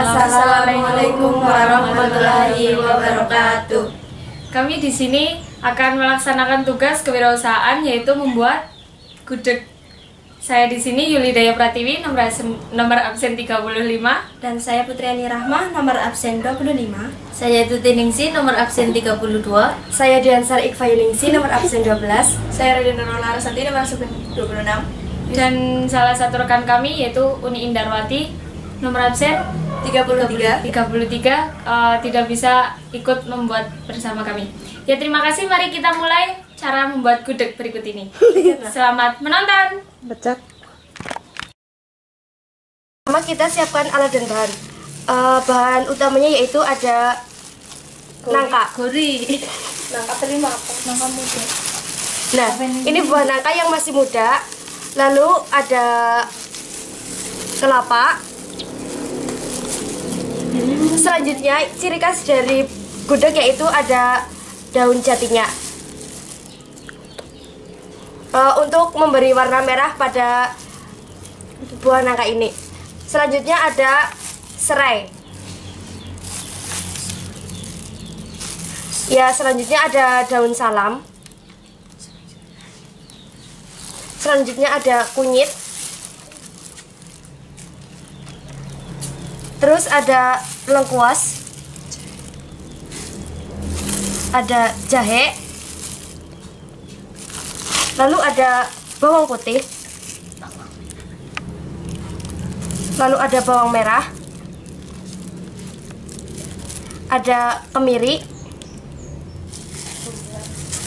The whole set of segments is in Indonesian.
Assalamualaikum warahmatullahi wabarakatuh. Kami di sini akan melaksanakan tugas kewirausahaan, yaitu membuat gudeg. Saya di sini Yulidaya Pratiwi, nomor absen 35. Dan saya Putriani Rahmah, nomor absen 25. Saya Tuti Ningsi, nomor absen 32. Saya Diansar Iqbayuningsi, nomor absen 12. Saya Radina Larasati, nomor absen 26. Dan salah satu rekan kami yaitu Uni Indarwati, nomor absen 33 tidak bisa ikut membuat bersama kami. Ya, terima kasih. Mari kita mulai cara membuat gudeg berikut ini. Selamat menonton. Pertama kita siapkan alat dan bahan. Bahan utamanya yaitu ada nangka. Nangka terima apa? Nangka muda. Nah, ini buah nangka yang masih muda. Lalu ada kelapa. Selanjutnya ciri khas dari gudeg yaitu ada daun jatinya. Untuk memberi warna merah pada buah nangka ini. Selanjutnya ada serai. Ya, selanjutnya ada daun salam. Selanjutnya ada kunyit. Terus ada lengkuas. Ada jahe. Lalu ada bawang putih. Lalu ada bawang merah. Ada kemiri.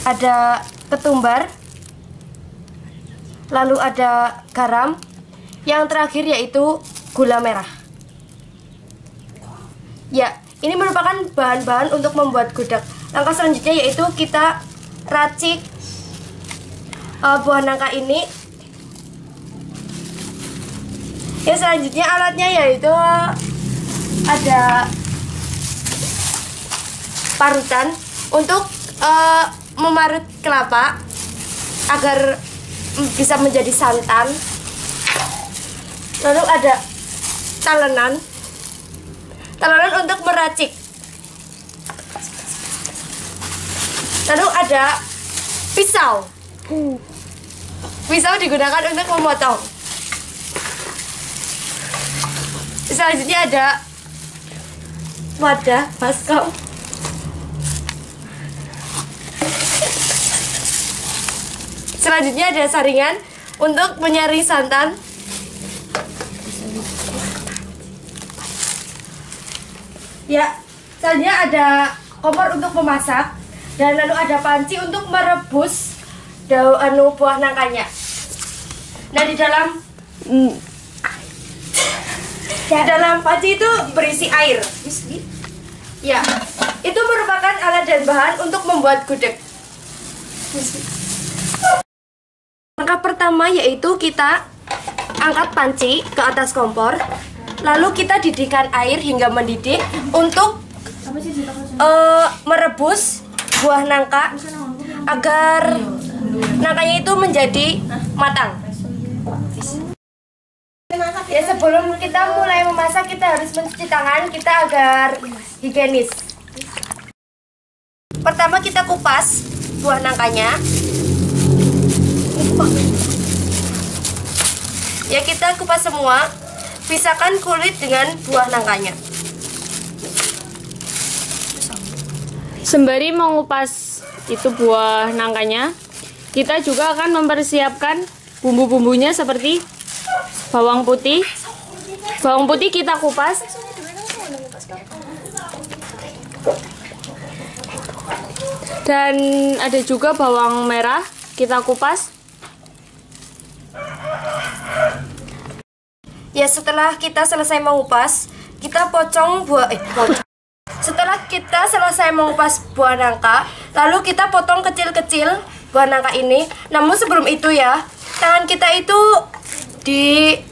Ada ketumbar. Lalu ada garam. Yang terakhir yaitu gula merah. Ya, ini merupakan bahan-bahan untuk membuat gudeg. Langkah selanjutnya yaitu kita racik buah nangka ini. Ya, selanjutnya alatnya yaitu ada parutan untuk memarut kelapa agar bisa menjadi santan. Lalu ada talenan untuk meracik. Lalu ada pisau. Pisau digunakan untuk memotong. Selanjutnya ada wadah baskom. Selanjutnya ada saringan untuk menyaring santan. Ya, selanjutnya ada kompor untuk memasak. Dan lalu ada panci untuk merebus buah nangkanya. Nah, di dalam panci itu berisi air. Ya, itu merupakan alat dan bahan untuk membuat gudeg. Langkah pertama yaitu kita angkat panci ke atas kompor. Lalu kita didihkan air hingga mendidih untuk merebus buah nangka agar nangkanya itu menjadi matang. Ya, sebelum kita mulai memasak kita harus mencuci tangan kita agar higienis. Pertama kita kupas buah nangkanya. Ya, kita kupas semua. Pisahkan kulit dengan buah nangkanya. Sembari mengupas itu buah nangkanya, kita juga akan mempersiapkan bumbu-bumbunya seperti bawang putih. Bawang putih kita kupas. Dan ada juga bawang merah kita kupas. Ya, setelah kita selesai mengupas, kita Setelah kita selesai mengupas buah nangka, lalu kita potong kecil-kecil buah nangka ini. Namun sebelum itu ya, tangan kita itu diolesi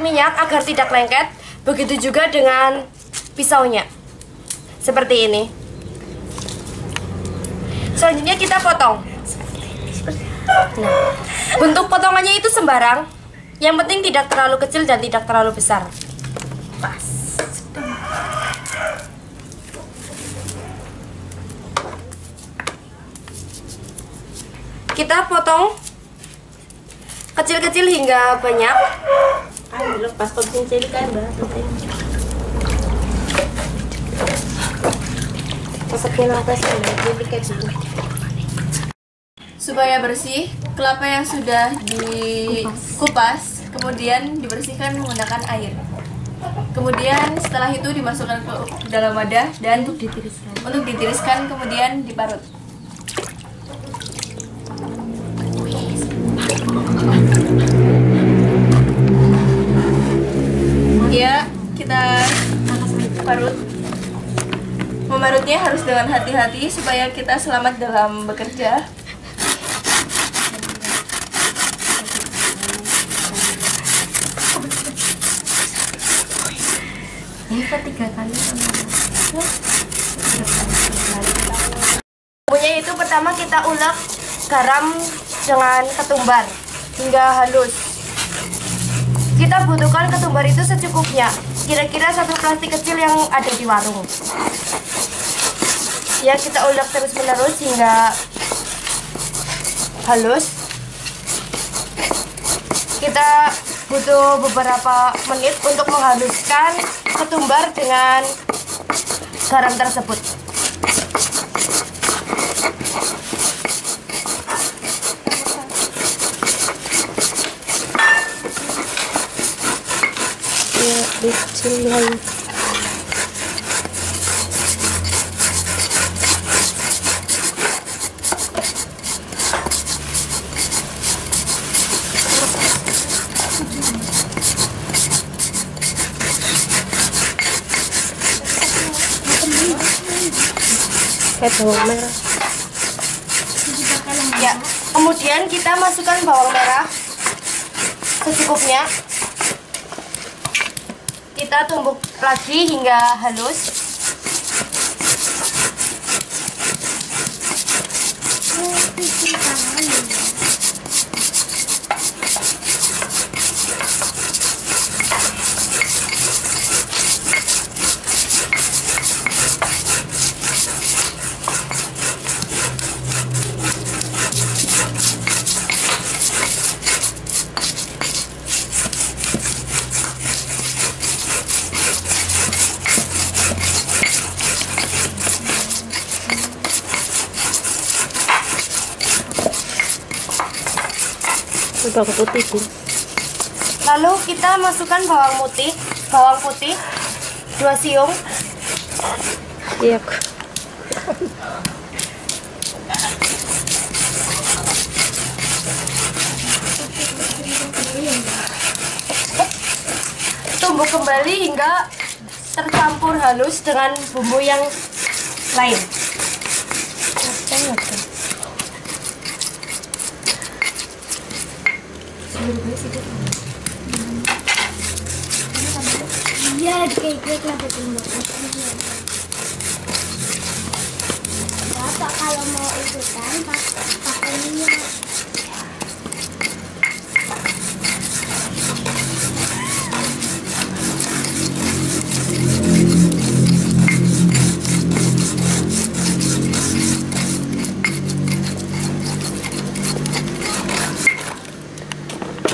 minyak agar tidak lengket. Begitu juga dengan pisaunya. Seperti ini. Selanjutnya kita potong. Nah, bentuk potongannya itu sembarang. Yang penting tidak terlalu kecil dan tidak terlalu besar. Pas. Kita potong kecil-kecil hingga banyak. Lepas cincin kan, Mbak. Supaya bersih, kelapa yang sudah dikupas kemudian dibersihkan menggunakan air. Kemudian setelah itu dimasukkan ke dalam wadah dan untuk ditiriskan kemudian diparut. Ya, kita parut. Memarutnya harus dengan hati-hati supaya kita selamat dalam bekerja. Bumbunya itu pertama kita ulek garam dengan ketumbar hingga halus. Kita butuhkan ketumbar itu secukupnya, kira-kira 1 plastik kecil yang ada di warung. Ya, kita ulek terus menerus hingga halus. Kita butuh beberapa menit untuk menghaluskan ketumbar dengan garam tersebut. Ya, kemudian kita masukkan bawang merah secukupnya. Kita tumbuk lagi hingga halus. Bawang putih sih. Lalu kita masukkan bawang putih 2 siung. Iya. Tumbuk kembali hingga tercampur halus dengan bumbu yang lain. Iya, kayak kenapa tumbuk? Bapak kalau mau ikutan pakai minyak.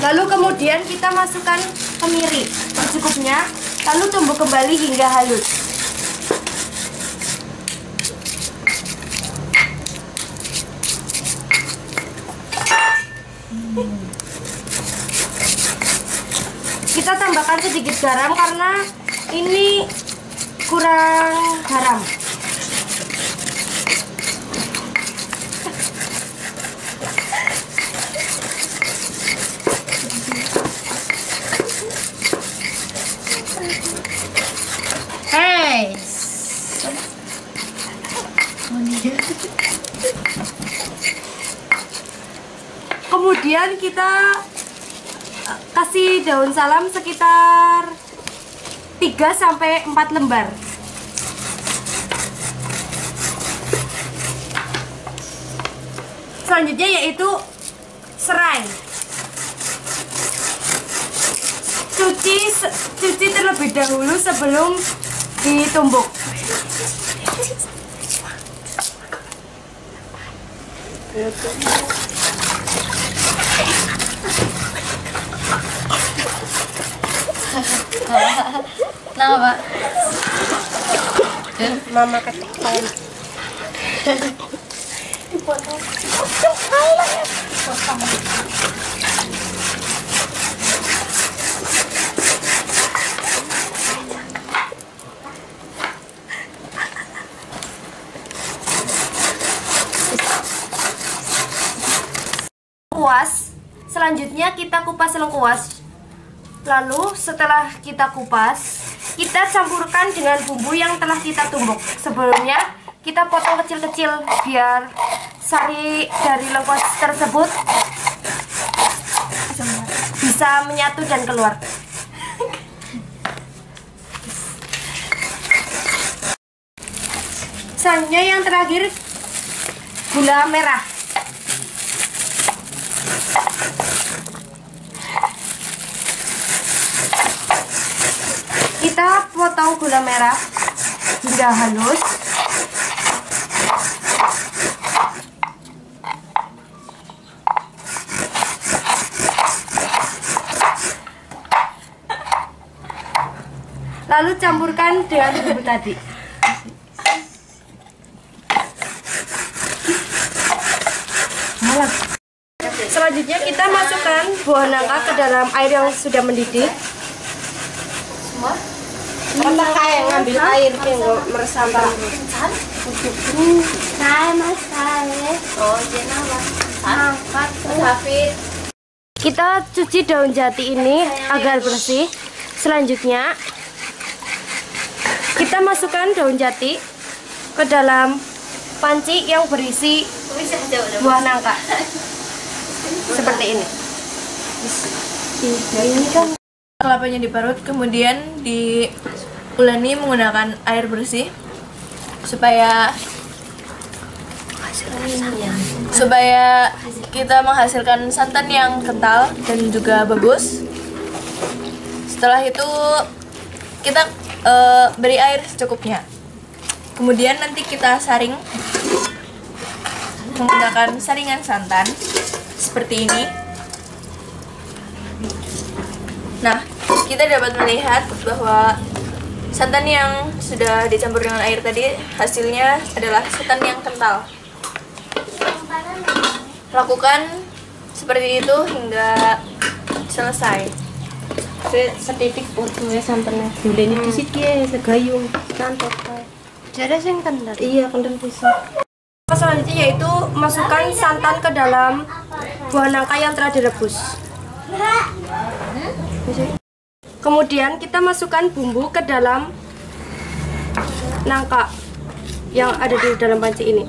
Lalu kemudian kita masukkan kemiri secukupnya, lalu tumbuk kembali hingga halus. Kita tambahkan sedikit garam karena ini kurang garam. Kemudian kita kasih daun salam sekitar 3-4 lembar. Selanjutnya yaitu serai. Cuci terlebih dahulu sebelum ditumbuk. Nah, Pak. Mama ketekan. Lengkuas. Selanjutnya kita kupas lengkuas. Lalu setelah kita kupas, kita campurkan dengan bumbu yang telah kita tumbuk. Sebelumnya kita potong kecil-kecil biar sari dari lengkuas tersebut bisa menyatu dan keluar. Selanjutnya yang terakhir, gula merah. Kita potong gula merah hingga halus. Lalu campurkan dengan bumbu tadi. Selanjutnya kita masukkan buah nangka ke dalam air yang sudah mendidih. Karena kayak ngambil air yang meresap. Saya mas saya. Oh, Jena angkat Hafid. Kita cuci daun jati ini agar bersih. Selanjutnya kita masukkan daun jati ke dalam panci yang berisi buah nangka. Seperti ini. Ini kan Kelapanya diparut, kemudian diuleni menggunakan air bersih supaya kita menghasilkan santan yang kental dan juga bagus. Setelah itu kita beri air secukupnya. Kemudian nanti kita saring menggunakan saringan santan seperti ini. Nah, kita dapat melihat bahwa santan yang sudah dicampur dengan air tadi hasilnya adalah santan yang kental. Lakukan seperti itu hingga selesai. Setitik potongnya santannya. Gulanya di situ ya, segayung. Cantok. jadi yang kental. Iya, kendal pisau. Selanjutnya yaitu masukkan santan ke dalam buah nangka yang telah direbus. Kemudian kita masukkan bumbu ke dalam nangka yang ada di dalam panci ini.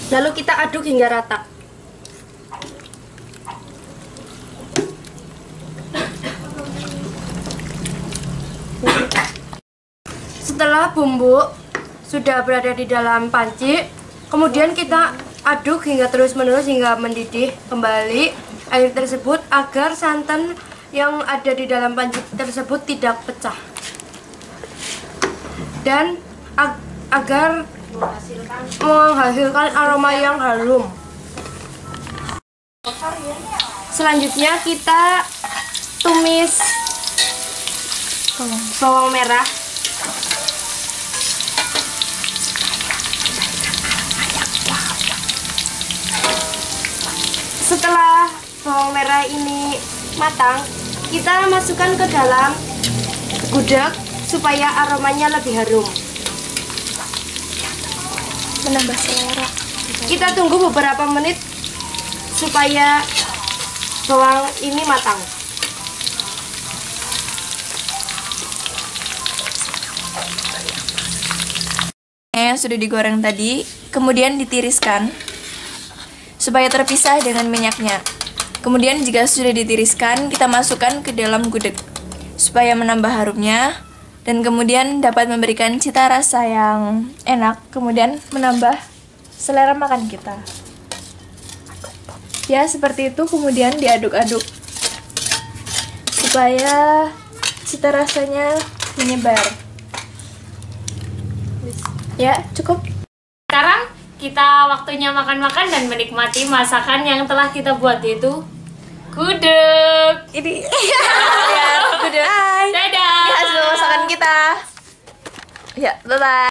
Lalu kita aduk hingga rata. Setelah bumbu sudah berada di dalam panci, kemudian kita aduk hingga terus-menerus hingga mendidih kembali air tersebut agar santan yang ada di dalam panci tersebut tidak pecah. Dan agar menghasilkan aroma yang harum. Selanjutnya kita tumis bawang merah. Setelah bawang merah ini matang, kita masukkan ke dalam gudeg supaya aromanya lebih harum. Menambah selera. Kita tunggu beberapa menit supaya bawang ini matang. Yang sudah digoreng tadi, kemudian ditiriskan supaya terpisah dengan minyaknya. Kemudian jika sudah ditiriskan, kita masukkan ke dalam gudeg supaya menambah harumnya dan kemudian dapat memberikan cita rasa yang enak, kemudian menambah selera makan kita. Ya, seperti itu, kemudian diaduk-aduk supaya cita rasanya menyebar. Ya, cukup. Sekarang kita waktunya makan-makan dan menikmati masakan yang telah kita buat, yaitu gudeg. Ini ya, udah. Dadah. Ini hasil masakan kita. Ya, bye-bye.